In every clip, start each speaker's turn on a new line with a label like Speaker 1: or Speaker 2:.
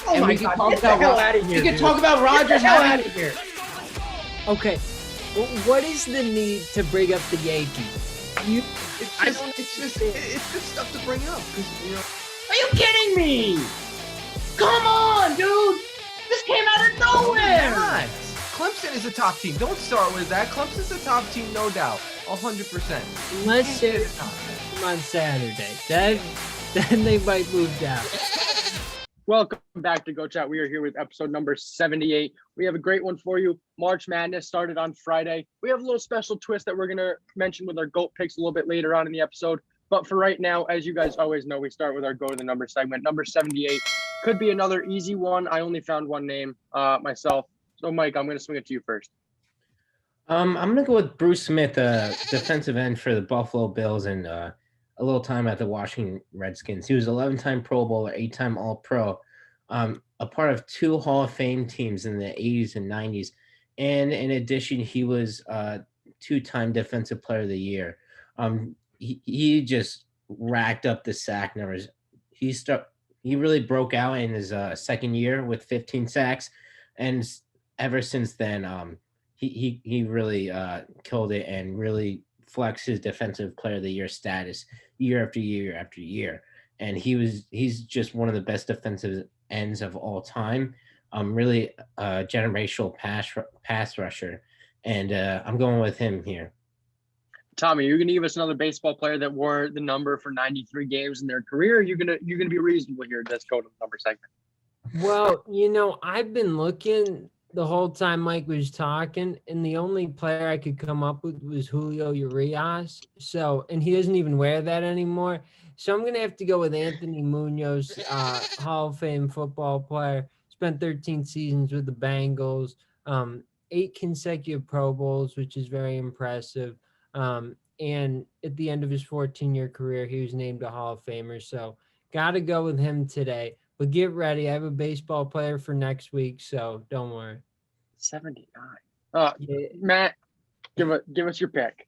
Speaker 1: Oh
Speaker 2: and
Speaker 1: my
Speaker 2: we can
Speaker 1: God,
Speaker 2: talk
Speaker 1: get the
Speaker 2: about
Speaker 1: hell out of here.
Speaker 2: We can
Speaker 1: dude.
Speaker 2: talk about Rodgers.
Speaker 1: Get the hell out of here.
Speaker 3: Okay, what is the need to bring up the Yankees?
Speaker 4: It's just stuff to bring up because
Speaker 1: Are you kidding me? Come on, dude. This came out of nowhere.
Speaker 4: not. Clemson is a top team. Don't start with that. Clemson's a top team, no doubt, 100%.
Speaker 3: Unless Syracuse on Saturday, then they might move down.
Speaker 1: Welcome back to Go Chat. We are here with episode number 78. We have a great one for you. March Madness started on Friday. We have a little special twist that we're going to mention with our GOAT picks a little bit later on in the episode. But for right now, as you guys always know, we start with our Go to the Number segment. Number 78 could be another easy one. I only found one name myself. So, Mike, I'm going to swing it to you first.
Speaker 2: I'm gonna go with Bruce Smith, defensive end for the Buffalo Bills, and a little time at the Washington Redskins. He was 11-time Pro Bowler, 8-time All-Pro, a part of 2 Hall of Fame teams in the 80s and 90s, and in addition, he was 2-time Defensive Player of the Year. He just racked up the sack numbers. He really broke out in his second year with 15 sacks, and ever since then, he really killed it and really flexed his Defensive Player of the Year status year after year after year. And he's just one of the best defensive ends of all time. Really a generational pass rusher, and I'm going with him here.
Speaker 1: Tommy, you're going to give us another baseball player that wore the number for 93 games in their career. You're gonna be reasonable here. Let's go to the number segment.
Speaker 3: Well, I've been looking the whole time Mike was talking, and the only player I could come up with was Julio Urias. So, and he doesn't even wear that anymore. So I'm going to have to go with Anthony Munoz, Hall of Fame football player. Spent 13 seasons with the Bengals, 8 consecutive Pro Bowls, which is very impressive. And at the end of his 14-year career, he was named a Hall of Famer. So got to go with him today. But get ready. I have a baseball player for next week, so don't worry.
Speaker 1: 79. Matt, give us your pick.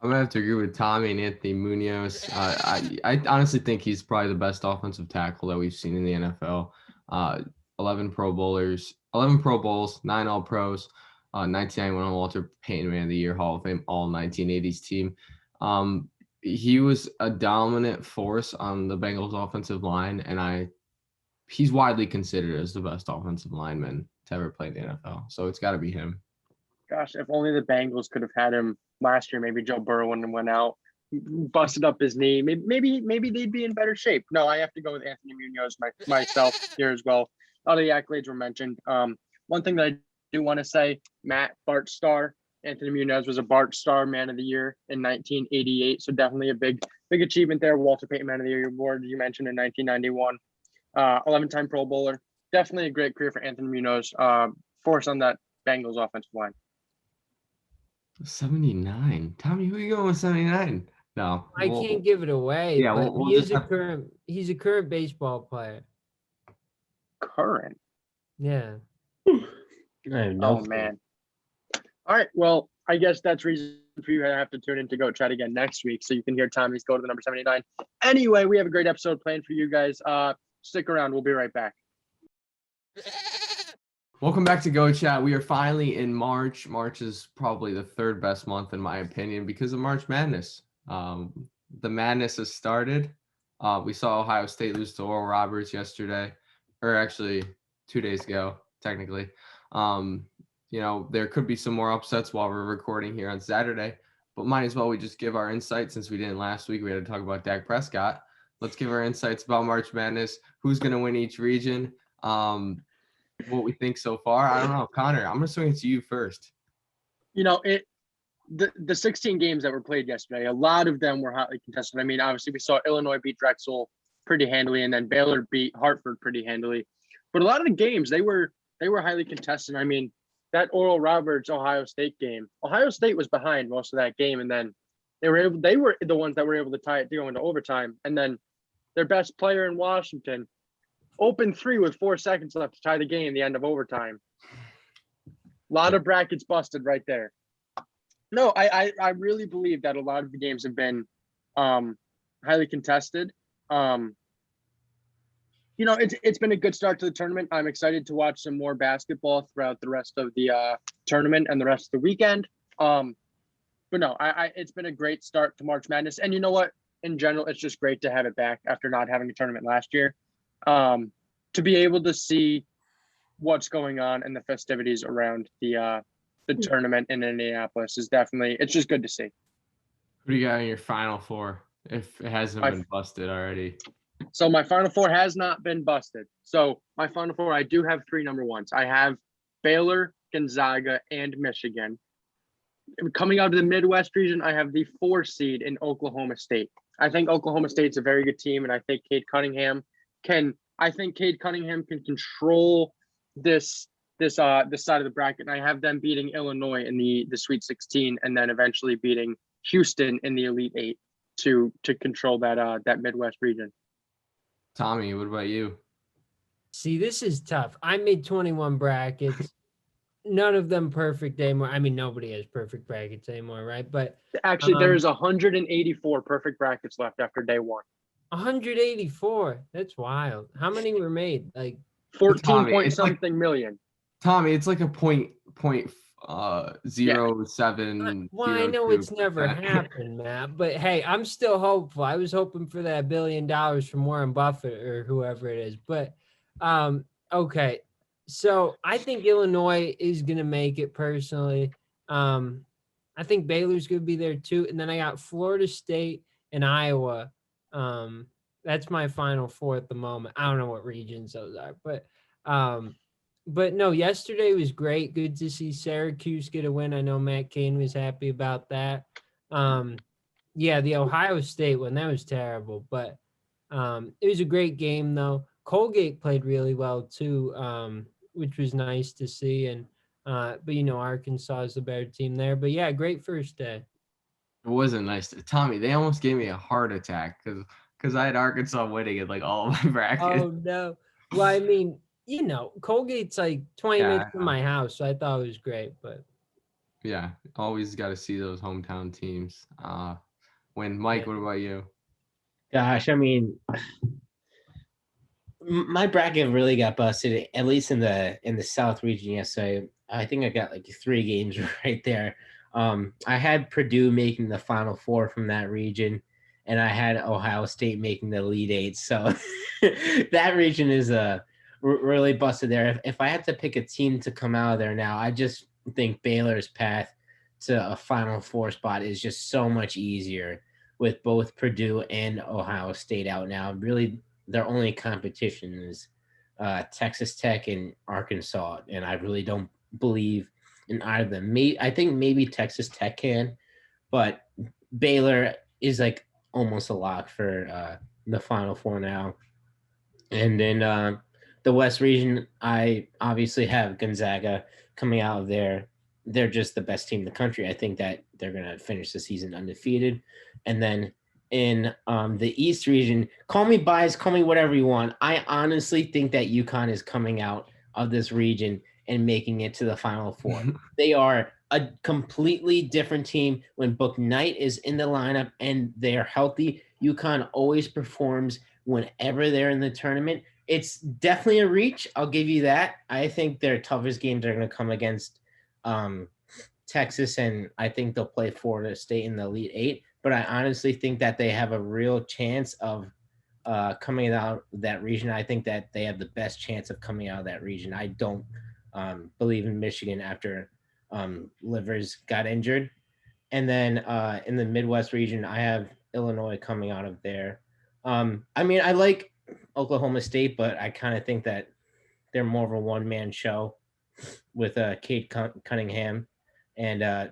Speaker 4: I'm gonna have to agree with Tommy and Anthony Munoz. I honestly think he's probably the best offensive tackle that we've seen in the NFL. 11 Pro Bowls, 9 All Pros, 1991 Walter Payton Man of the Year, Hall of Fame, all 1980s team. He was a dominant force on the Bengals offensive line, and he's widely considered as the best offensive lineman to ever play in the NFL. So it's got to be him.
Speaker 1: Gosh, if only the Bengals could have had him last year. Maybe Joe Burrow went out, busted up his knee. Maybe they'd be in better shape. No, I have to go with Anthony Munoz myself here as well. All the accolades were mentioned. One thing that I do want to say, Matt, Bart Starr. Anthony Munoz was a Bart Starr Man of the Year in 1988. So definitely a big achievement there. Walter Payton Man of the Year award you mentioned in 1991. 11-time Pro Bowler. Definitely a great career for Anthony Munoz. Force on that Bengals offensive line.
Speaker 4: 79. Tommy, who are you going with 79? No.
Speaker 3: I can't give it away.
Speaker 4: Yeah,
Speaker 3: but he's a current baseball player.
Speaker 1: Current?
Speaker 3: Yeah.
Speaker 1: Oh, man. All right. Well, I guess that's reason for you to have to tune in to Go Chat again next week so you can hear Tommy's Go to the Number 79. Anyway, we have a great episode planned for you guys. Stick around. We'll be right back.
Speaker 4: Welcome back to Go Chat. We are finally in March. March is probably the 3rd best month in my opinion because of March Madness. The madness has started. We saw Ohio State lose to Oral Roberts yesterday, or actually 2 days ago, technically. There could be some more upsets while we're recording here on Saturday, but might as well we just give our insights since we didn't last week. We had to talk about Dak Prescott. Let's give our insights about March Madness, who's going to win each region, what we think so far. I don't know. Connor, I'm going to swing it to you first.
Speaker 1: The 16 games that were played yesterday, a lot of them were hotly contested. I mean, obviously we saw Illinois beat Drexel pretty handily, and then Baylor beat Hartford pretty handily. But a lot of the games, they were highly contested. I mean, that Oral Roberts Ohio State game, Ohio State was behind most of that game, and then they were the ones that were able to tie it to go into overtime. And then their best player in Washington opened 3 with 4 seconds left to tie the game, the end of overtime. A lot of brackets busted right there. No, I really believe that a lot of the games have been highly contested. It's been a good start to the tournament. I'm excited to watch some more basketball throughout the rest of the tournament and the rest of the weekend. But no, it's been a great start to March Madness. And you know what? In general, it's just great to have it back after not having a tournament last year. To be able to see what's going on and the festivities around the tournament in Indianapolis is it's just good to see.
Speaker 4: Who do you got in your Final Four if it hasn't been busted already?
Speaker 1: So my Final Four has not been busted. So my Final Four, I do have 3 number ones. I have Baylor, Gonzaga, and Michigan. Coming out of the Midwest region, I have the 4 seed in Oklahoma State. I think Oklahoma State's a very good team, and I think Cade Cunningham can control this side of the bracket. And I have them beating Illinois in the Sweet 16, and then eventually beating Houston in the Elite 8 to control that Midwest region.
Speaker 4: Tommy, what about you?
Speaker 3: See, this is tough. I made 21 brackets. None of them perfect anymore. I mean, nobody has perfect brackets anymore, right? But
Speaker 1: actually, there's 184 perfect brackets left after day 1.
Speaker 3: 184. That's wild. How many were made? Like
Speaker 1: 14 point something million.
Speaker 4: Tommy, it's like a point 0.07.
Speaker 3: Well, I know it's never happened, Matt, but hey, I'm still hopeful. I was hoping for that $1 billion from Warren Buffett or whoever it is. But okay. So I think Illinois is going to make it personally. I think Baylor's going to be there too. And then I got Florida State and Iowa. That's my Final Four at the moment. I don't know what regions those are, but no, yesterday was great. Good to see Syracuse get a win. I know Matt Cain was happy about that. Yeah, the Ohio State one, that was terrible, but it was a great game though. Colgate played really well too, which was nice to see. And but Arkansas is the better team there. But yeah, great first day.
Speaker 4: It wasn't nice. Tommy, they almost gave me a heart attack because I had Arkansas winning in like all of my brackets.
Speaker 3: Oh no. Well, I mean, Colgate's like 20 minutes from my house, so I thought it was great. But
Speaker 4: yeah, always got to see those hometown teams. Mike, what about you?
Speaker 2: Gosh, I mean, my bracket really got busted, at least in the South region yesterday. I think I got like 3 games right there. I had Purdue making the Final Four from that region, and I had Ohio State making the Elite 8. So that region is really busted there. If I had to pick a team to come out of there now, I just think Baylor's path to a Final Four spot is just so much easier with both Purdue and Ohio State out now. Really, their only competition is Texas Tech and Arkansas, and I really don't believe in either of them. I think maybe Texas Tech can, but Baylor is like almost a lock for the Final Four now. And then the West region, I obviously have Gonzaga coming out of there. They're just the best team in the country. I think that they're going to finish the season undefeated. And then in the East region, call me biased, call me whatever you want. I honestly think that UConn is coming out of this region and making it to the Final Four. They are a completely different team when Book Knight is in the lineup and they are healthy. UConn always performs whenever they're in the tournament. It's definitely a reach. I'll give you that. I think their toughest games are going to come against Texas, and I think they'll play Florida State in the Elite 8. But I honestly think that they have a real chance of coming out of that region. I think that they have the best chance of coming out of that region. I don't believe in Michigan after Livers got injured. And then in the Midwest region, I have Illinois coming out of there. I mean, I like Oklahoma State, but I kind of think that they're more of a one-man show with Cade Cunningham. And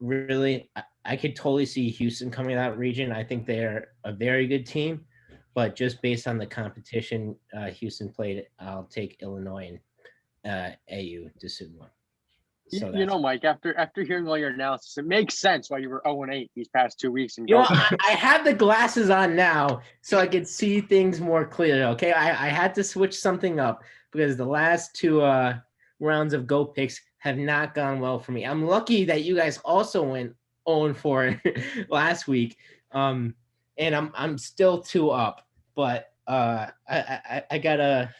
Speaker 2: really, I could totally see Houston coming out of that region. I think they're a very good team, but just based on the competition Houston played, I'll take Illinois and AU to Sumo.
Speaker 1: So Mike, after hearing all your analysis, it makes sense why you were 0-8 these past 2 weeks. And
Speaker 2: I have the glasses on now so I could see things more clearly. Okay, I had to switch something up because the last 2 rounds of Go Picks have not gone well for me. I'm lucky that you guys also went 0-4 last week, and I'm still 2 up. But I gotta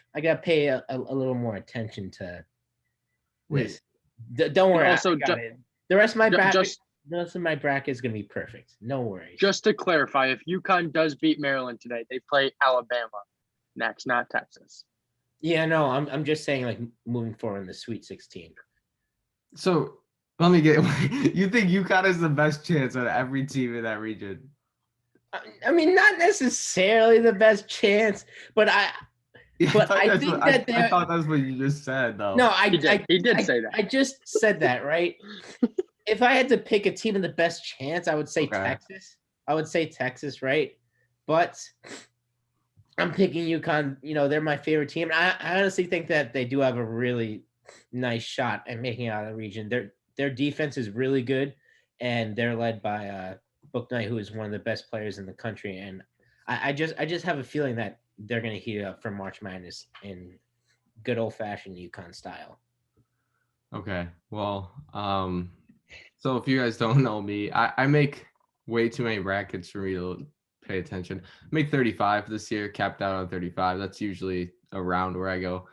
Speaker 2: pay a little more attention to this. Don't worry.
Speaker 1: Also,
Speaker 2: I got it. The rest of my bracket is gonna be perfect. No worries.
Speaker 1: Just to clarify, if UConn does beat Maryland today, they play Alabama next, not Texas.
Speaker 2: Yeah, no, I'm just saying like moving forward in the Sweet 16.
Speaker 4: So let me get. You think UConn has the best chance out of every team in that region?
Speaker 2: I mean, not necessarily the best chance, but I thought
Speaker 4: that's what you just said, though.
Speaker 2: No,
Speaker 1: he did say that.
Speaker 2: I just said that, right? If I had to pick a team in the best chance, I would say Texas. I would say Texas, right? But I'm picking UConn. You know, they're my favorite team. I honestly think that they do have a really nice shot at making it out of the region. Their defense is really good, and they're led by Book Knight, who is one of the best players in the country. And I just have a feeling that they're going to heat it up for March Madness in good old-fashioned UConn style.
Speaker 4: Okay, well, so if you guys don't know me, I make way too many brackets for me to pay attention. I make 35 this year, capped out on 35. That's usually around where I go,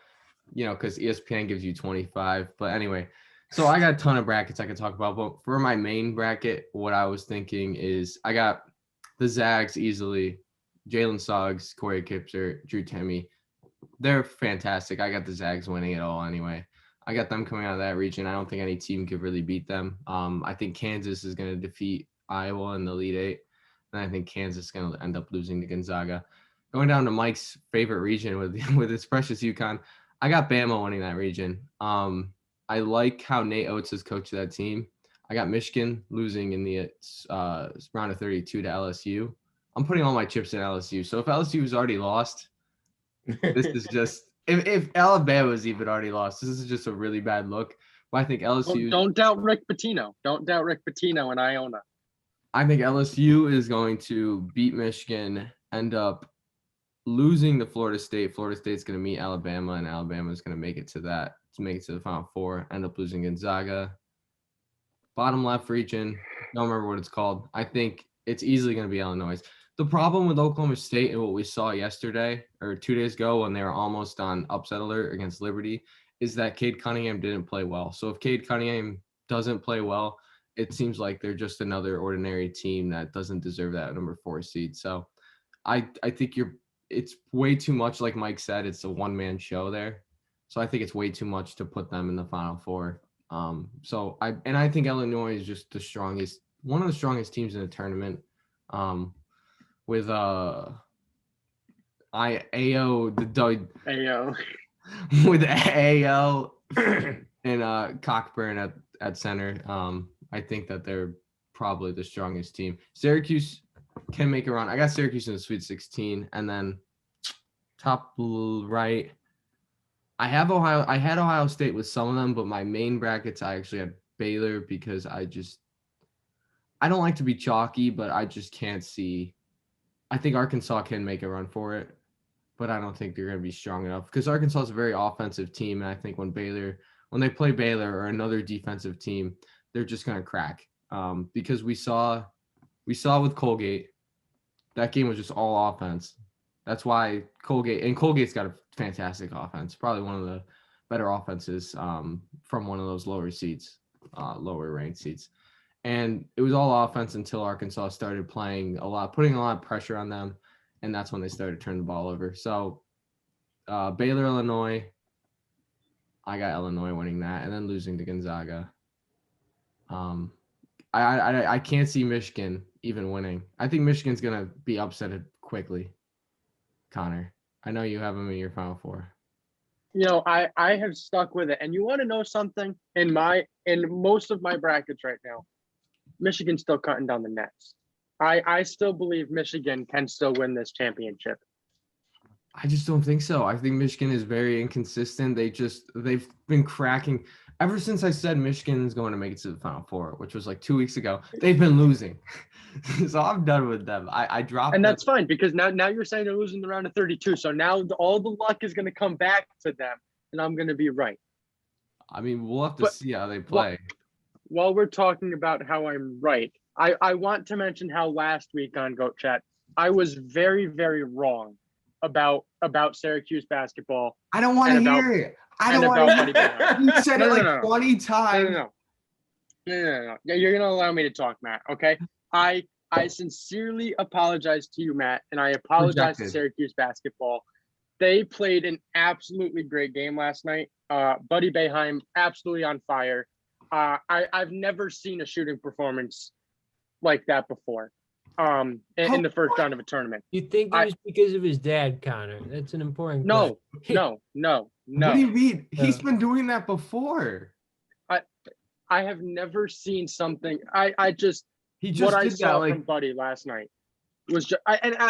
Speaker 4: you know, because ESPN gives you 25. But anyway, so I got a ton of brackets I can talk about. But for my main bracket, what I was thinking is I got the Zags easily, Jalen Suggs, Corey Kipser, Drew Timme. They're fantastic. I got the Zags winning it all anyway. I got them coming out of that region. I don't think any team could really beat them. I think Kansas is going to defeat Iowa in the Elite Eight. And I think Kansas is going to end up losing to Gonzaga. Going down to Mike's favorite region with his precious UConn, I got Bama winning that region. I like how Nate Oates has coached that team. I got Michigan losing in the round of 32 to LSU. I'm putting all my chips in LSU. So if LSU has already lost, this is just if Alabama's even already lost, this is just a really bad look. But I think LSU.
Speaker 1: Don't doubt Rick Pitino. Don't doubt Rick Pitino and Iona.
Speaker 4: I think LSU is going to beat Michigan, end up losing to Florida State. Florida State's going to meet Alabama, and Alabama is going to make it to the Final Four. End up losing Gonzaga. Bottom left region. Don't remember what it's called. I think it's easily going to be Illinois. The problem with Oklahoma State and what we saw yesterday or 2 days ago when they were almost on upset alert against Liberty is that Cade Cunningham didn't play well. So if Cade Cunningham doesn't play well, it seems like they're just another ordinary team that doesn't deserve that number 4 seed. So I think it's way too much. Like Mike said, it's a one-man show there. So I think it's way too much to put them in the Final Four. I think Illinois is just one of the strongest teams in the tournament. With Ayo with Ayo and Cockburn at center. I think that they're probably the strongest team. Syracuse can make a run. I got Syracuse in the Sweet 16, and then top right. I had Ohio State with some of them, but my main brackets I actually had Baylor because I don't like to be chalky, but I just can't see. I think Arkansas can make a run for it, but I don't think they're going to be strong enough because Arkansas is a very offensive team, and I think when they play Baylor or another defensive team, they're just going to crack. Because we saw with Colgate, that game was just all offense. That's why Colgate's got a fantastic offense, probably one of the better offenses from one of those lower ranked seats. And it was all offense until Arkansas started putting a lot of pressure on them, and that's when they started to turn the ball over. So Baylor, Illinois, I got Illinois winning that, and then losing to Gonzaga. I can't see Michigan even winning. I think Michigan's gonna be upset quickly. Connor, I know you have them in your Final Four.
Speaker 1: You know, I have stuck with it, and you want to know something? In most of my brackets right now, Michigan's still cutting down the nets. I still believe Michigan can still win this championship.
Speaker 4: I just don't think so. I think Michigan is very inconsistent. They've been cracking ever since I said Michigan is going to make it to the Final Four, which was like 2 weeks ago. They've been losing. So I'm done with them. I dropped
Speaker 1: and that's fine because now you're saying they're losing the round of 32. So now all the luck is going to come back to them, and I'm going to be right.
Speaker 4: I mean, we'll have to see how they play.
Speaker 1: While we're talking about how I'm right, I want to mention how last week on Goat Chat, I was very, very wrong about Syracuse basketball.
Speaker 4: I don't want to
Speaker 1: And about-
Speaker 4: hear it. I
Speaker 1: and
Speaker 4: don't want
Speaker 1: about
Speaker 4: to
Speaker 1: Buddy
Speaker 4: hear
Speaker 1: Boeheim.
Speaker 4: it. You said
Speaker 1: No,
Speaker 4: it
Speaker 1: no,
Speaker 4: like
Speaker 1: no, no.
Speaker 4: 20 times.
Speaker 1: No. Yeah, you're gonna allow me to talk, Matt. Okay. I sincerely apologize to you, Matt, and I apologize to
Speaker 4: Rejected.
Speaker 1: Syracuse basketball. They played an absolutely great game last night. Buddy Boeheim, absolutely on fire. I've never seen a shooting performance like that before. In the first round of a tournament.
Speaker 3: You think it was because of his dad, Connor? That's an important
Speaker 1: No,
Speaker 3: question.
Speaker 1: no.
Speaker 4: What do you mean? He's been doing that before.
Speaker 1: I have never seen something. I just
Speaker 4: He
Speaker 1: what
Speaker 4: just
Speaker 1: I
Speaker 4: did
Speaker 1: saw
Speaker 4: that.
Speaker 1: from Buddy last night was just.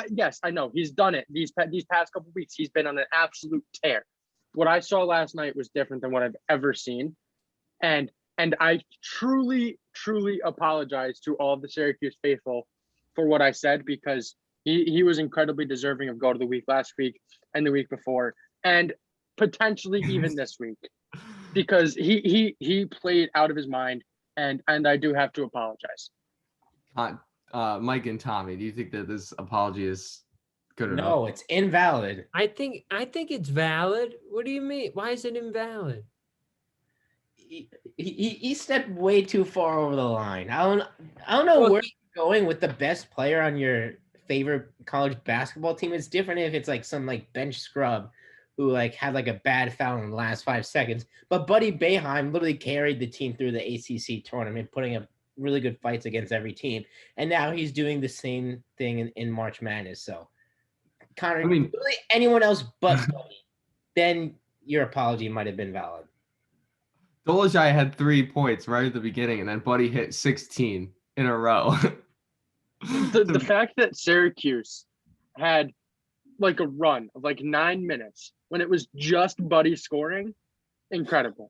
Speaker 1: Yes, I know he's done it these past couple weeks. He's been on an absolute tear. What I saw last night was different than what I've ever seen, and I truly apologize to all the Syracuse faithful for what I said, because he was incredibly deserving of goat of the week last week and the week before, and potentially even this week, because he played out of his mind, and I do have to apologize.
Speaker 4: Mike and Tommy, do you think that this apology is good enough?
Speaker 2: No, it's invalid.
Speaker 3: I think it's valid. What do you mean? Why is it invalid?
Speaker 2: He stepped way too far over the line. I don't know where you're going with the best player on your favorite college basketball team. It's different if it's like some like bench scrub who like had like a bad foul in the last 5 seconds. But Buddy Boeheim literally carried the team through the ACC tournament, putting up really good fights against every team. And now he's doing the same thing in March Madness. So Connor,
Speaker 4: I mean,
Speaker 2: literally anyone else but Buddy, then your apology might have been valid.
Speaker 4: Dolajai had 3 points right at the beginning, and then Buddy hit 16 in a row.
Speaker 1: The fact that Syracuse had like a run of like 9 minutes when it was just Buddy scoring, incredible.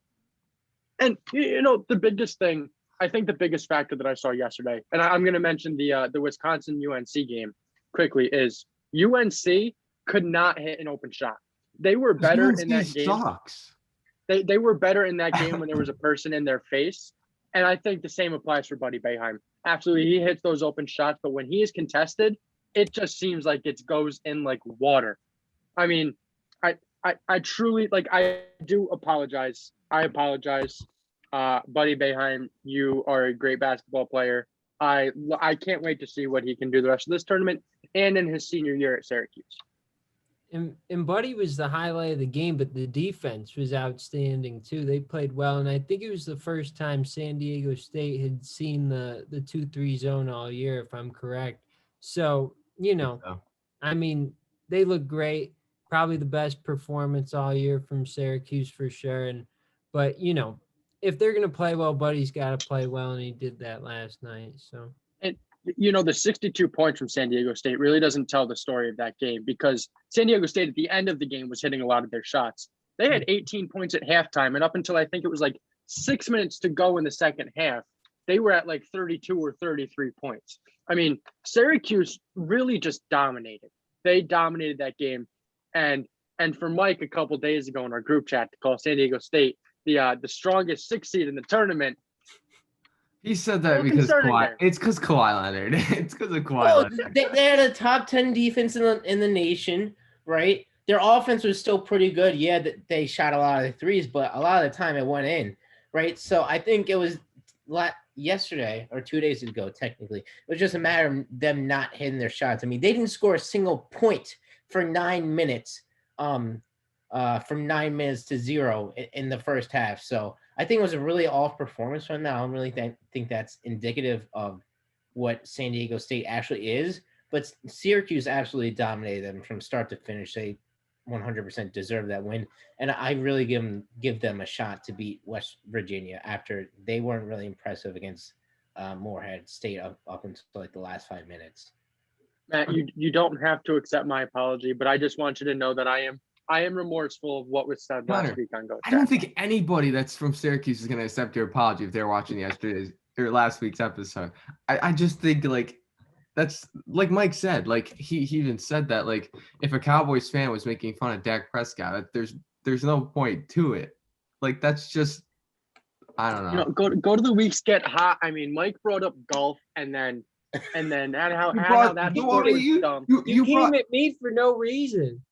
Speaker 1: And the biggest thing, I think the biggest factor that I saw yesterday, and I'm going to mention the Wisconsin UNC game quickly, is UNC could not hit an open shot. They were better in that game.
Speaker 4: Sucks.
Speaker 1: They were better in that game when there was a person in their face. And I think the same applies for Buddy Boeheim. Absolutely, he hits those open shots, but when he is contested, it just seems like it goes in like water. I mean, I truly, like, I do apologize. I apologize. Buddy Boeheim, you are a great basketball player. I can't wait to see what he can do the rest of this tournament and in his senior year at Syracuse.
Speaker 3: And Buddy was the highlight of the game, but the defense was outstanding too. They played well, and I think it was the first time San Diego State had seen the 2-3 zone all year, if I'm correct. So, I mean, they look great. Probably the best performance all year from Syracuse for sure. But if they're gonna play well, Buddy's got to play well, and he did that last night. So.
Speaker 1: The 62 points from San Diego State really doesn't tell the story of that game, because San Diego State at the end of the game was hitting a lot of their shots. They had 18 points at halftime, and up until I think it was like 6 minutes to go in the second half, they were at like 32 or 33 points. I mean, Syracuse really just dominated. They dominated that game. And for Mike a couple days ago in our group chat to call San Diego State the strongest 6 seed in the tournament,
Speaker 4: he said that because Kawhi. It's because Kawhi Leonard. It's because of Kawhi Leonard.
Speaker 2: They had a top 10 defense in the nation, right? Their offense was still pretty good. Yeah, they shot a lot of the threes, but a lot of the time it went in, right? So I think it was yesterday or 2 days ago, technically. It was just a matter of them not hitting their shots. I mean, they didn't score a single point for 9 minutes, from 9 minutes to 0 in the first half. So I think it was a really off performance from them. I don't really think that's indicative of what San Diego State actually is. But Syracuse absolutely dominated them from start to finish. They 100% deserve that win. And I really give them a shot to beat West Virginia after they weren't really impressive against Morehead State up until like the last 5 minutes.
Speaker 1: Matt, you don't have to accept my apology, but I just want you to know that I am remorseful of what was said last week on Go.
Speaker 4: I don't think anybody that's from Syracuse is going to accept your apology if they're watching last week's episode. I just think like that's like Mike said, like he even said that like if a Cowboys fan was making fun of Dak Prescott, there's no point to it. Like that's just I don't know.
Speaker 1: Go to the weeks get hot. I mean, Mike brought up golf and then how that sport was dumb.
Speaker 3: You came at me for no reason.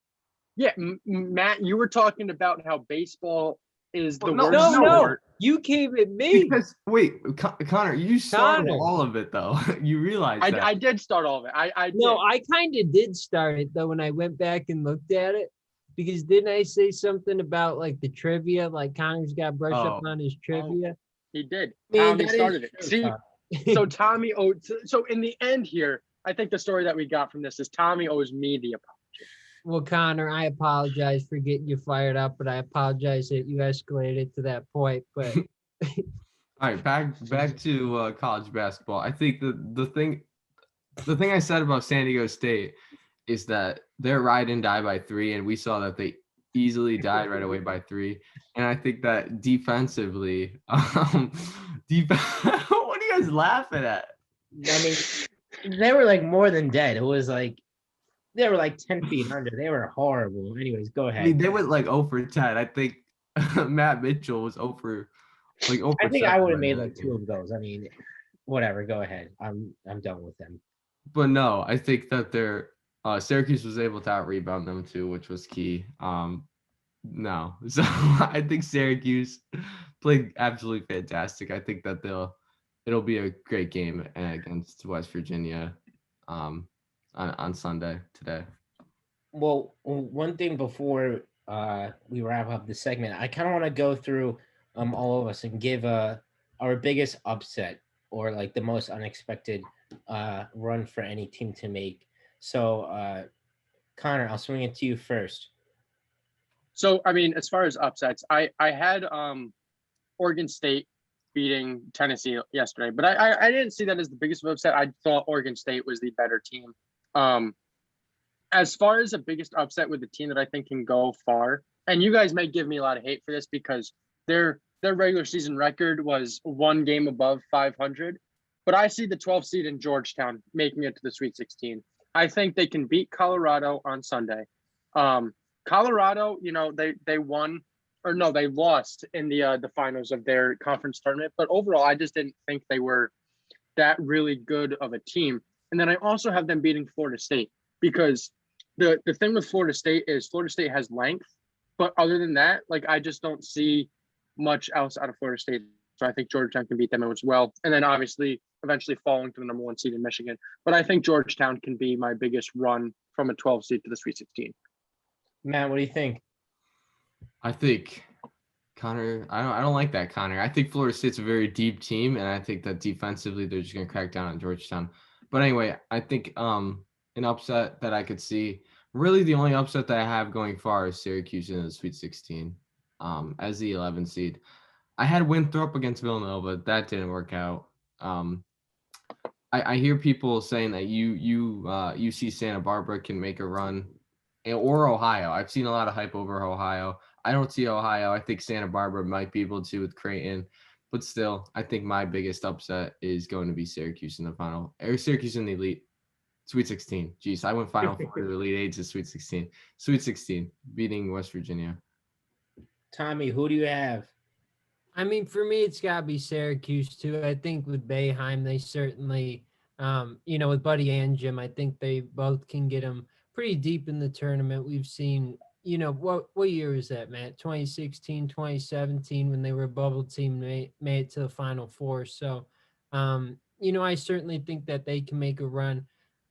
Speaker 1: Yeah, Matt, you were talking about how baseball is the
Speaker 4: Well,
Speaker 1: worst
Speaker 3: No,
Speaker 1: sport.
Speaker 3: you came at me.
Speaker 4: Because wait, Connor, you started
Speaker 3: Connor.
Speaker 4: all of it though. You realize that.
Speaker 1: I did start all of it. I did.
Speaker 3: No, I kind of did start it though when I went back and looked at it. Because didn't I say something about like the trivia? Like Connor's got to brush up
Speaker 4: Oh.
Speaker 3: on his trivia.
Speaker 1: He did.
Speaker 2: Man,
Speaker 1: Tommy
Speaker 2: that is
Speaker 1: started it.
Speaker 2: true,
Speaker 1: See,
Speaker 2: Tom.
Speaker 1: so Tommy owed. So in the end here, I think the story that we got from this is Tommy owes me the apology.
Speaker 3: Well, Connor, I apologize for getting you fired up, but I apologize that you escalated it to that point. But
Speaker 4: All right, back to college basketball. I think the thing I said about San Diego State is that their ride and die by 3, and we saw that they easily died right away by 3. And I think that defensively, what are you guys laughing at?
Speaker 2: I mean, they were like more than dead. It was like they were like 10 feet under. They were horrible. Anyways, go ahead.
Speaker 4: I mean, they went like 0 for 10. I think Matt Mitchell was 0 for like 0 for
Speaker 2: I think
Speaker 4: 7
Speaker 2: I would have
Speaker 4: by
Speaker 2: made
Speaker 4: that
Speaker 2: like 2
Speaker 4: game.
Speaker 2: of those. I mean, whatever. Go ahead. I'm done with them.
Speaker 4: But no, I think that their Syracuse was able to out rebound them too, which was key. No, so I think Syracuse played absolutely fantastic. I think that it'll be a great game against West Virginia on Sunday today.
Speaker 2: Well, one thing before we wrap up the segment, I kind of want to go through all of us and give our biggest upset or like the most unexpected run for any team to make. So, Connor, I'll swing it to you first.
Speaker 1: So I mean, as far as upsets, I had Oregon State beating Tennessee yesterday, but I didn't see that as the biggest upset. I thought Oregon State was the better team. As far as the biggest upset with the team that I think can go far, and you guys may give me a lot of hate for this because their regular season record was 1 game above 500, but I see the 12th seed in Georgetown making it to the Sweet 16. I think they can beat Colorado on Sunday. Colorado, you know, they won, or no, they lost in the finals of their conference tournament. But overall, I just didn't think they were that really good of a team. And then I also have them beating Florida State because the thing with Florida State is Florida State has length, but other than that, like I just don't see much else out of Florida State. So I think Georgetown can beat them as well. And then obviously eventually falling to the number 1 seed in Michigan. But I think Georgetown can be my biggest run from a 12 seed to the Sweet 16.
Speaker 2: Matt, what do you think?
Speaker 4: I think Connor, I don't like that, Connor. I think Florida State's a very deep team, and I think that defensively they're just gonna crack down on Georgetown. But anyway, I think an upset that I could see, really the only upset that I have going far is Syracuse in the Sweet 16 as the 11 seed. I had Winthrop against Villanova. That didn't work out. I hear people saying that UC Santa Barbara can make a run, or Ohio. I've seen a lot of hype over Ohio. I don't see Ohio. I think Santa Barbara might be able to with Creighton, but still, I think my biggest upset is going to be Syracuse in the final, or Syracuse in the Elite Sweet 16. Jeez, I went Final Four to the Elite Eight to Sweet 16. Sweet 16, beating West Virginia.
Speaker 2: Tommy, who do you have?
Speaker 3: I mean, for me, it's got to be Syracuse too. I think with Boeheim, they certainly, with Buddy and Jim, I think they both can get them pretty deep in the tournament. We've seen, what year was that, Matt? 2016, 2017, when they were a bubble team, made it to the Final Four. So, I certainly think that they can make a run.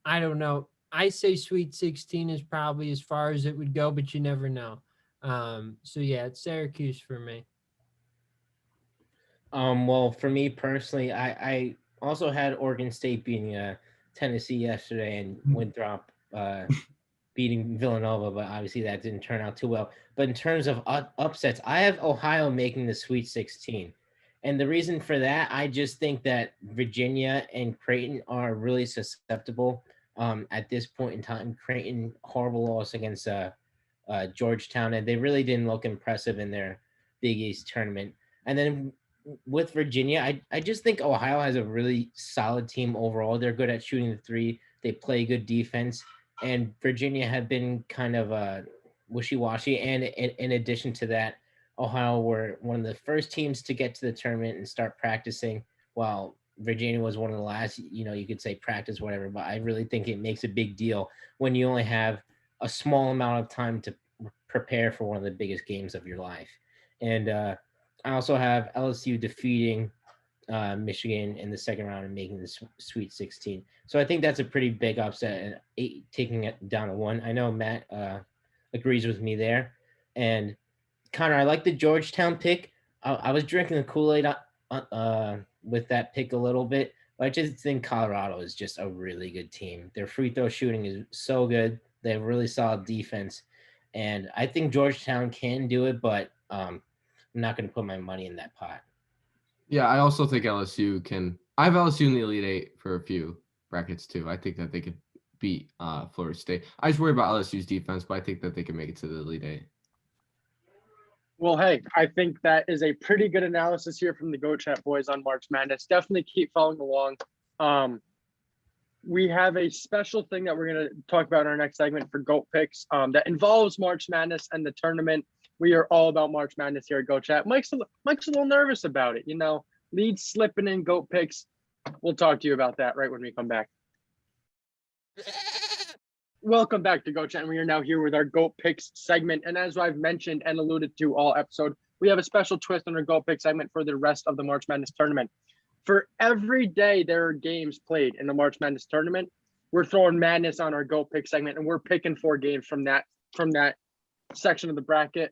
Speaker 3: I don't know. I say Sweet 16 is probably as far as it would go, but you never know. So yeah, it's Syracuse for me.
Speaker 2: Well, for me personally, I also had Oregon State beating Tennessee yesterday and Winthrop beating Villanova, but obviously that didn't turn out too well. But in terms of upsets, I have Ohio making the Sweet 16. And the reason for that, I just think that Virginia and Creighton are really susceptible at this point in time. Creighton, horrible loss against Georgetown, and they really didn't look impressive in their Big East tournament. And then with Virginia, I just think Ohio has a really solid team overall. They're good at shooting the 3. They play good defense. And Virginia had been kind of wishy-washy. And in addition to that, Ohio were one of the first teams to get to the tournament and start practicing, while Virginia was one of the last, you could say practice, whatever. But I really think it makes a big deal when you only have a small amount of time to prepare for one of the biggest games of your life. And I also have LSU defeating Michigan in the second round and making the Sweet 16. So I think that's a pretty big upset, and 8 taking it down to 1. I know Matt agrees with me there. And Connor, I like the Georgetown pick. I was drinking the Kool-Aid with that pick a little bit, but I just think Colorado is just a really good team. Their free throw shooting is so good. They have really solid defense. And I think Georgetown can do it, but I'm not going to put my money in that pot.
Speaker 4: Yeah, I also think LSU can. I have LSU in the Elite Eight for a few brackets too. I think that they could beat Florida State. I just worry about LSU's defense, but I think that they can make it to the Elite Eight.
Speaker 1: Well, hey, I think that is a pretty good analysis here from the Go Chat boys on March Madness. Definitely keep following along. We have a special thing that we're going to talk about in our next segment for GOAT picks that involves March Madness and the tournament. We are all about March Madness here at Go Chat. Mike's a little nervous about it, lead slipping in GOAT picks. We'll talk to you about that right when we come back. Welcome back to Go Chat, and we are now here with our GOAT picks segment. And as I've mentioned and alluded to all episode, we have a special twist on our GOAT pick segment for the rest of the March Madness tournament. For every day there are games played in the March Madness tournament, we're throwing madness on our GOAT pick segment, and we're picking 4 games from that section of the bracket.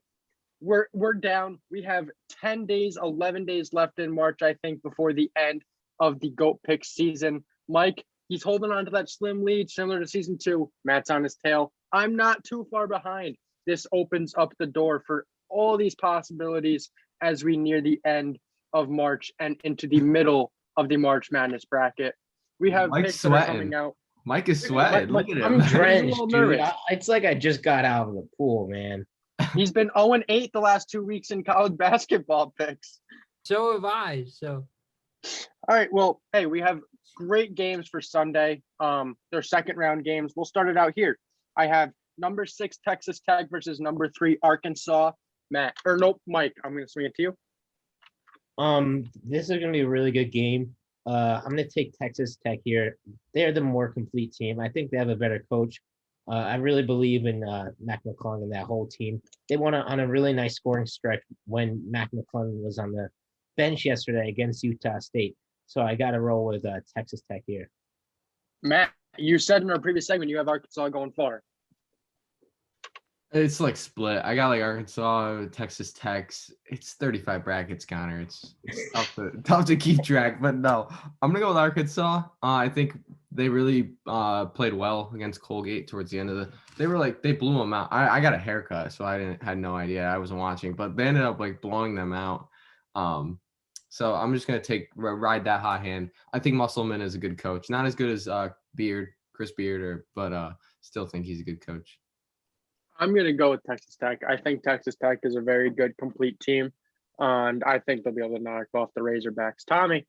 Speaker 1: We're down. We have 10 days, 11 days left in March, I think, before the end of the GOAT pick season. Mike, he's holding on to that slim lead, similar to season 2. Matt's on his tail. I'm not too far behind. This opens up the door for all these possibilities as we near the end of March and into the middle of the March Madness bracket. We have
Speaker 4: Mike's
Speaker 1: picks that are coming out.
Speaker 4: Mike is sweating. Look at him.
Speaker 2: I'm drenched,
Speaker 1: little
Speaker 2: dude.
Speaker 1: nervous.
Speaker 2: It's like I just got out of the pool, man.
Speaker 1: He's been 0-8 the last 2 weeks in college basketball picks.
Speaker 3: So have I. So,
Speaker 1: All right. Well, hey, we have great games for Sunday. They're second round games. We'll start it out here. I have number 6 Texas Tech versus number 3 Arkansas. Mike, I'm going to swing it to you.
Speaker 2: This is going to be a really good game. I'm going to take Texas Tech here. They're the more complete team. I think they have a better coach. I really believe in Mac McClung and that whole team. They won on a really nice scoring stretch when Mac McClung was on the bench yesterday against Utah State. So I got to roll with Texas Tech here.
Speaker 1: Matt, you said in our previous segment you have Arkansas going far.
Speaker 4: It's like split. I got like Arkansas, Texas Tech. It's 35 brackets, Connor. It's tough to keep track. But no, I'm gonna go with Arkansas. I think they really played well against Colgate towards the end of the. They blew them out. I got a haircut, so I had no idea. I wasn't watching, but they ended up like blowing them out. So I'm just gonna ride that hot hand. I think Musselman is a good coach. Not as good as Chris Beard, but still think he's a good coach.
Speaker 1: I'm going to go with Texas Tech. I think Texas Tech is a very good, complete team, and I think they'll be able to knock off the Razorbacks. Tommy?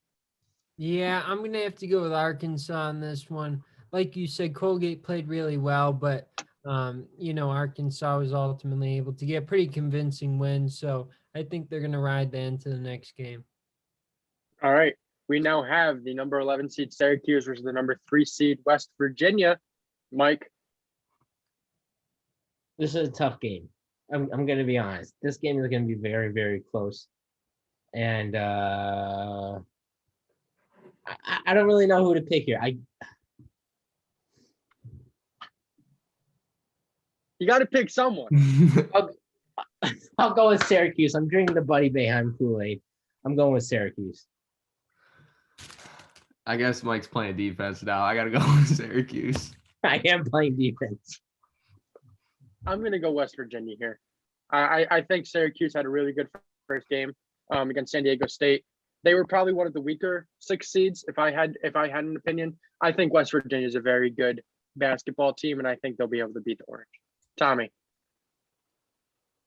Speaker 3: yeah, I'm going to have to go with Arkansas on this one. Like you said, Colgate played really well, but, Arkansas was ultimately able to get a pretty convincing win. So I think they're going to ride that into the next game.
Speaker 1: All right. We now have the number 11 seed Syracuse versus the number 3 seed West Virginia. Mike?
Speaker 2: This is a tough game. I'm going to be honest. This game is going to be very, very close. And I don't really know who to pick here.
Speaker 1: You got to pick someone.
Speaker 2: I'll go with Syracuse. I'm drinking the Buddy Boeheim Kool-Aid. I'm going with Syracuse.
Speaker 4: I guess Mike's playing defense now. I got to go with Syracuse.
Speaker 2: I am playing defense.
Speaker 1: I'm going to go West Virginia here. I think Syracuse had a really good first game against San Diego State. They were probably one of the weaker 6 seeds. If I had an opinion, I think West Virginia is a very good basketball team, and I think they'll be able to beat the Orange. Tommy?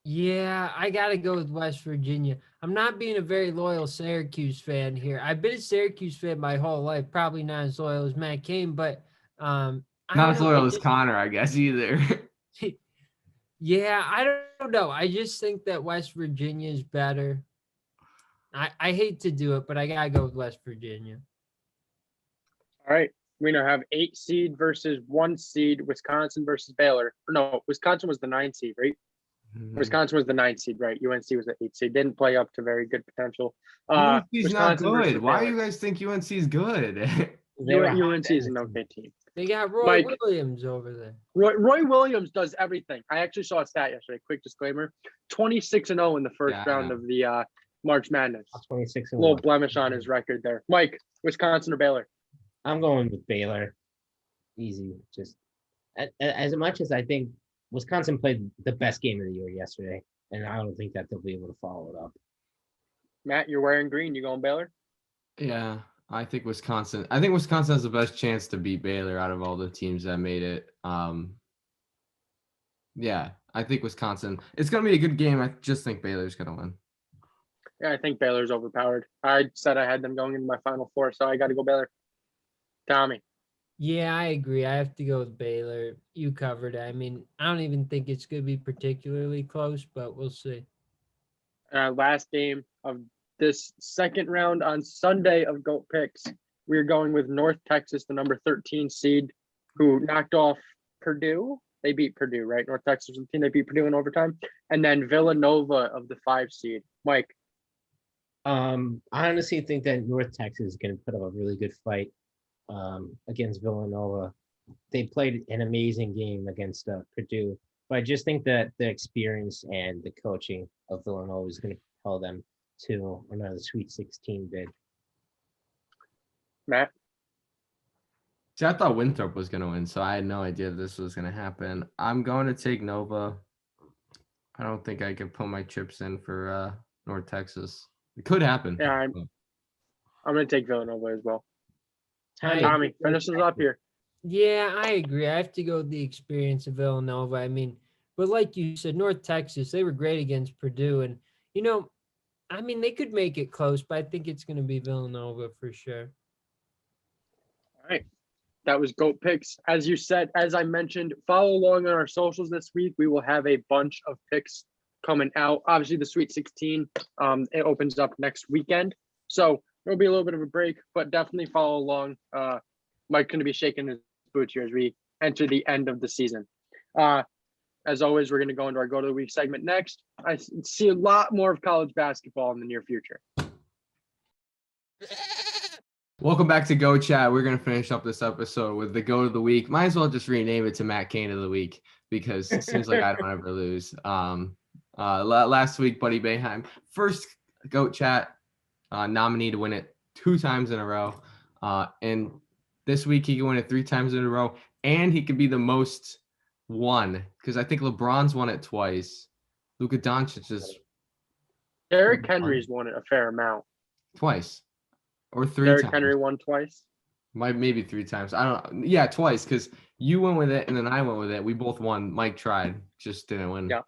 Speaker 3: Yeah, I got to go with West Virginia. I'm not being a very loyal Syracuse fan here. I've been a Syracuse fan my whole life, probably not as loyal as Matt Cain, but
Speaker 4: not as loyal as Connor, I guess, either.
Speaker 3: Yeah, I don't know. I just think that West Virginia is better. I hate to do it, but I got to go with West Virginia.
Speaker 1: All right. We now have 8 seed versus 1 seed, Wisconsin versus Baylor. No, Wisconsin was the 9 seed, right? Wisconsin was the 9th seed, right? UNC was the 8th seed. Didn't play up to very good potential.
Speaker 4: UNC's not
Speaker 1: Wisconsin versus
Speaker 4: good. Why do
Speaker 1: Baylor.
Speaker 4: you guys think UNC is good?
Speaker 2: They were
Speaker 1: UNC is an
Speaker 2: hot
Speaker 1: okay team.
Speaker 3: They got Roy
Speaker 1: Mike.
Speaker 3: Williams over there.
Speaker 1: Roy Williams does everything. I actually saw a stat yesterday. Quick disclaimer: 26-0 in the first
Speaker 4: Yeah, I
Speaker 1: round
Speaker 4: know.
Speaker 1: of the March Madness.
Speaker 2: 26
Speaker 1: A
Speaker 2: and
Speaker 1: little
Speaker 2: 1.
Speaker 1: blemish on his record there. Mike, Wisconsin or Baylor?
Speaker 2: I'm going with Baylor. Easy. Just as much as I think Wisconsin played the best game of the year yesterday, and I don't think that they'll be able to follow it up.
Speaker 1: Matt, you're wearing green. You going Baylor?
Speaker 4: Yeah, I think Wisconsin has the best chance to beat Baylor out of all the teams that made it. Yeah, I think Wisconsin. It's gonna be a good game. I just think Baylor's gonna win.
Speaker 1: Yeah, I think Baylor's overpowered. I said I had them going into my Final Four, so I got to go Baylor. Tommy.
Speaker 3: Yeah, I agree. I have to go with Baylor. You covered it. I mean, I don't even think it's going to be particularly close, but we'll see.
Speaker 1: Last game of this second round on Sunday of GOAT picks. We're going with North Texas, the number 13 seed, who knocked off Purdue. They beat Purdue, right? North Texas was the team they beat Purdue in overtime. And then Villanova of the 5 seed. Mike.
Speaker 2: I honestly think that North Texas is going to put up a really good fight against Villanova. They played an amazing game against Purdue, but I just think that the experience and the coaching of Villanova is going to propel them to another Sweet 16 bid.
Speaker 1: Matt.
Speaker 4: See, I thought Winthrop was gonna win, so I had no idea this was gonna happen. I'm going to take Nova. I don't think I could put my chips in for North Texas. It could happen.
Speaker 1: Yeah, I'm going to take Villanova as well.
Speaker 2: Tommy,
Speaker 1: Tommy, finish us up here.
Speaker 3: Yeah, I agree. I have to go with the experience of Villanova. I mean, but like you said, North Texas, they were great against Purdue. And, I mean, they could make it close, but I think it's going to be Villanova for sure.
Speaker 1: All right. That was GOAT picks. As you said, as I mentioned, follow along on our socials this week. We will have a bunch of picks coming out. Obviously, the Sweet 16, it opens up next weekend. So there'll be a little bit of a break, but definitely follow along. Mike's going to be shaking his boots here as we enter the end of the season. As always, we're going to go into our Go to the Week segment next. I see a lot more of college basketball in the near future.
Speaker 4: Welcome back to Go Chat. We're going to finish up this episode with the Go of the Week. Might as well just rename it to Matt Kane of the Week because it seems like I don't ever lose. Last week, Buddy Boeheim, first Goat Chat nominee to win it 2 times in a row. And this week he can win it 3 times in a row. And he could be the most won because I think LeBron's won it twice. Luka Doncic is
Speaker 1: Derrick Henry's won it a fair amount.
Speaker 4: Twice. Or 3
Speaker 1: Derrick
Speaker 4: times.
Speaker 1: Henry won twice.
Speaker 4: Maybe 3 times. I don't know. Yeah, twice because you went with it and then I went with it. We both won. Mike tried, just didn't win.
Speaker 1: Yeah.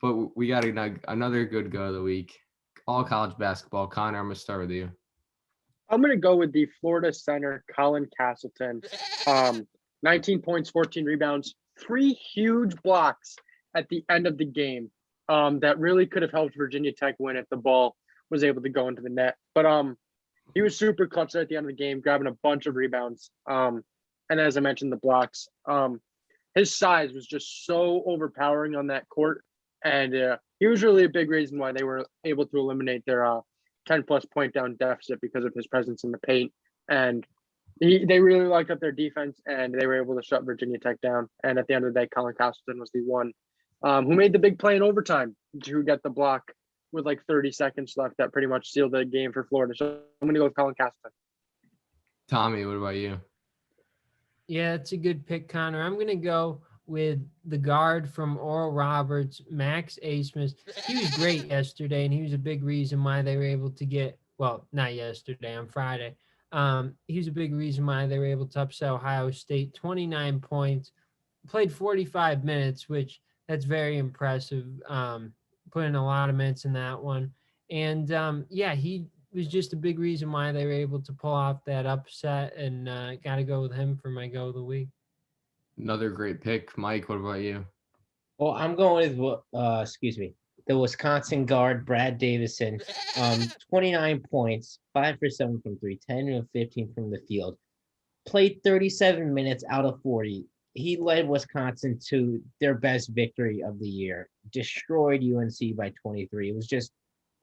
Speaker 4: But we got another good Go of the Week. All college basketball. Connor, I'm gonna start with you.
Speaker 1: I'm going to go with the Florida center, Colin Castleton. 19 points, 14 rebounds, 3 huge blocks at the end of the game that really could have helped Virginia Tech win if the ball was able to go into the net. But he was super clutch there at the end of the game, grabbing a bunch of rebounds. And as I mentioned, the blocks. His size was just so overpowering on that court. And he was really a big reason why they were able to eliminate their 10-plus point down deficit because of his presence in the paint. And they really locked up their defense, and they were able to shut Virginia Tech down. And at the end of the day, Colin Castleton was the one who made the big play in overtime to get the block with like 30 seconds left that pretty much sealed the game for Florida. So I'm going to go with Colin Castleton.
Speaker 4: Tommy, what about you?
Speaker 3: Yeah, it's a good pick, Connor. I'm going to go with the guard from Oral Roberts, Max Asmus. He was great yesterday, and he was a big reason why they were able to get, well, not yesterday, on Friday. He was a big reason why they were able to upset Ohio State, 29 points, played 45 minutes, which that's very impressive. Put in a lot of minutes in that one. And he was just a big reason why they were able to pull off that upset, and got to go with him for my Go of the Week.
Speaker 4: Another great pick. Mike, what about you?
Speaker 2: Well, I'm going with the Wisconsin guard, Brad Davison. 29 points, 5 for 7 from 3, 10 of 15 from the field. Played 37 minutes out of 40. he led Wisconsin to their best victory of the year, destroyed UNC by 23. It was just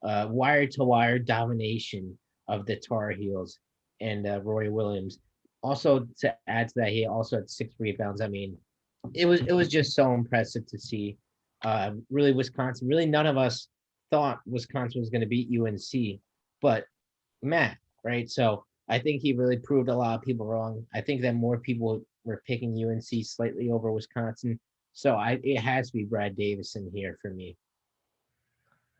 Speaker 2: wire to wire domination of the Tar Heels and Roy Williams. Also, to add to that, he also had 6 rebounds. I mean, it was just so impressive to see. Really, Wisconsin. Really, none of us thought Wisconsin was going to beat UNC, but Matt, right? So I think he really proved a lot of people wrong. I think that more people were picking UNC slightly over Wisconsin. So it has to be Brad Davison here for me.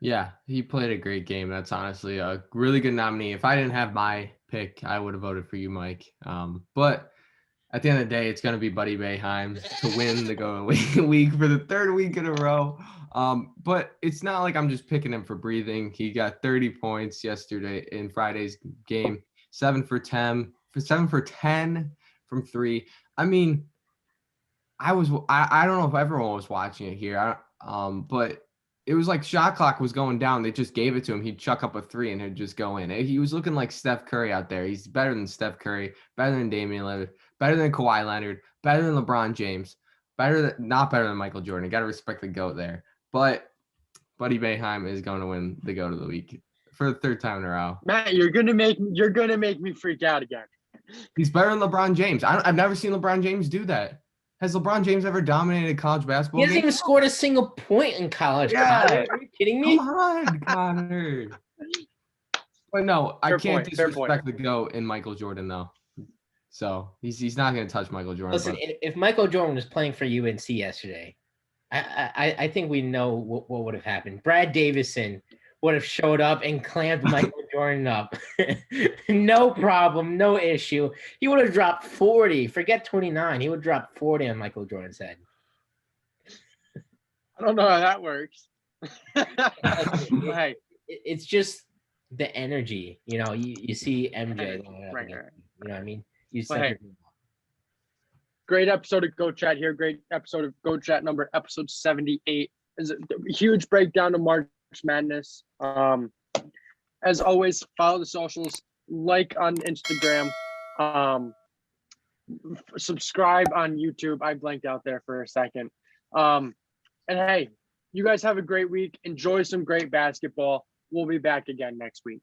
Speaker 4: Yeah, he played a great game. That's honestly a really good nominee. If I didn't have my pick, I would have voted for you, Mike. But at the end of the day, it's going to be Buddy Boeheim to win the Golden Week for the 3rd week in a row. But it's not like I'm just picking him for breathing. He got 30 points yesterday in Friday's game, 7 for 10 from 3. I mean, I don't know if everyone was watching it here, but it was like shot clock was going down. They just gave it to him. He'd chuck up a 3 and it'd just go in. He was looking like Steph Curry out there. He's better than Steph Curry, better than Damian Lillard, better than Kawhi Leonard, better than LeBron James, not better than Michael Jordan. You got to respect the GOAT there. But Buddy Boeheim is going to win the GOAT of the week for the 3rd time in a row.
Speaker 1: Matt, you're gonna make me freak out again.
Speaker 4: He's better than LeBron James. I've never seen LeBron James do that. Has LeBron James ever dominated college basketball?
Speaker 2: He hasn't even scored a single point in college.
Speaker 4: Yeah.
Speaker 2: Connor. Are you kidding me?
Speaker 4: Come on, Connor. But no, I can't disrespect the GOAT in Michael Jordan though. So he's not going to touch Michael Jordan.
Speaker 2: Listen, if Michael Jordan was playing for UNC yesterday, I think we know what would have happened. Brad Davison would have showed up and clamped Michael Jordan up. No problem, no issue. He would have dropped 40. Forget 29. He would drop 40 on Michael Jordan's head.
Speaker 1: I don't know how that works. Hey,
Speaker 2: it's just the energy. You know, you see MJ.
Speaker 1: Right.
Speaker 2: You know what I mean? You
Speaker 1: Well, hey,
Speaker 2: said
Speaker 1: great episode of Go Chat here. Great episode of Go Chat episode 78. Is a huge breakdown of March Madness. As always, follow the socials, like on Instagram, subscribe on YouTube. I blanked out there for a second. And hey, you guys have a great week. Enjoy some great basketball. We'll be back again next week.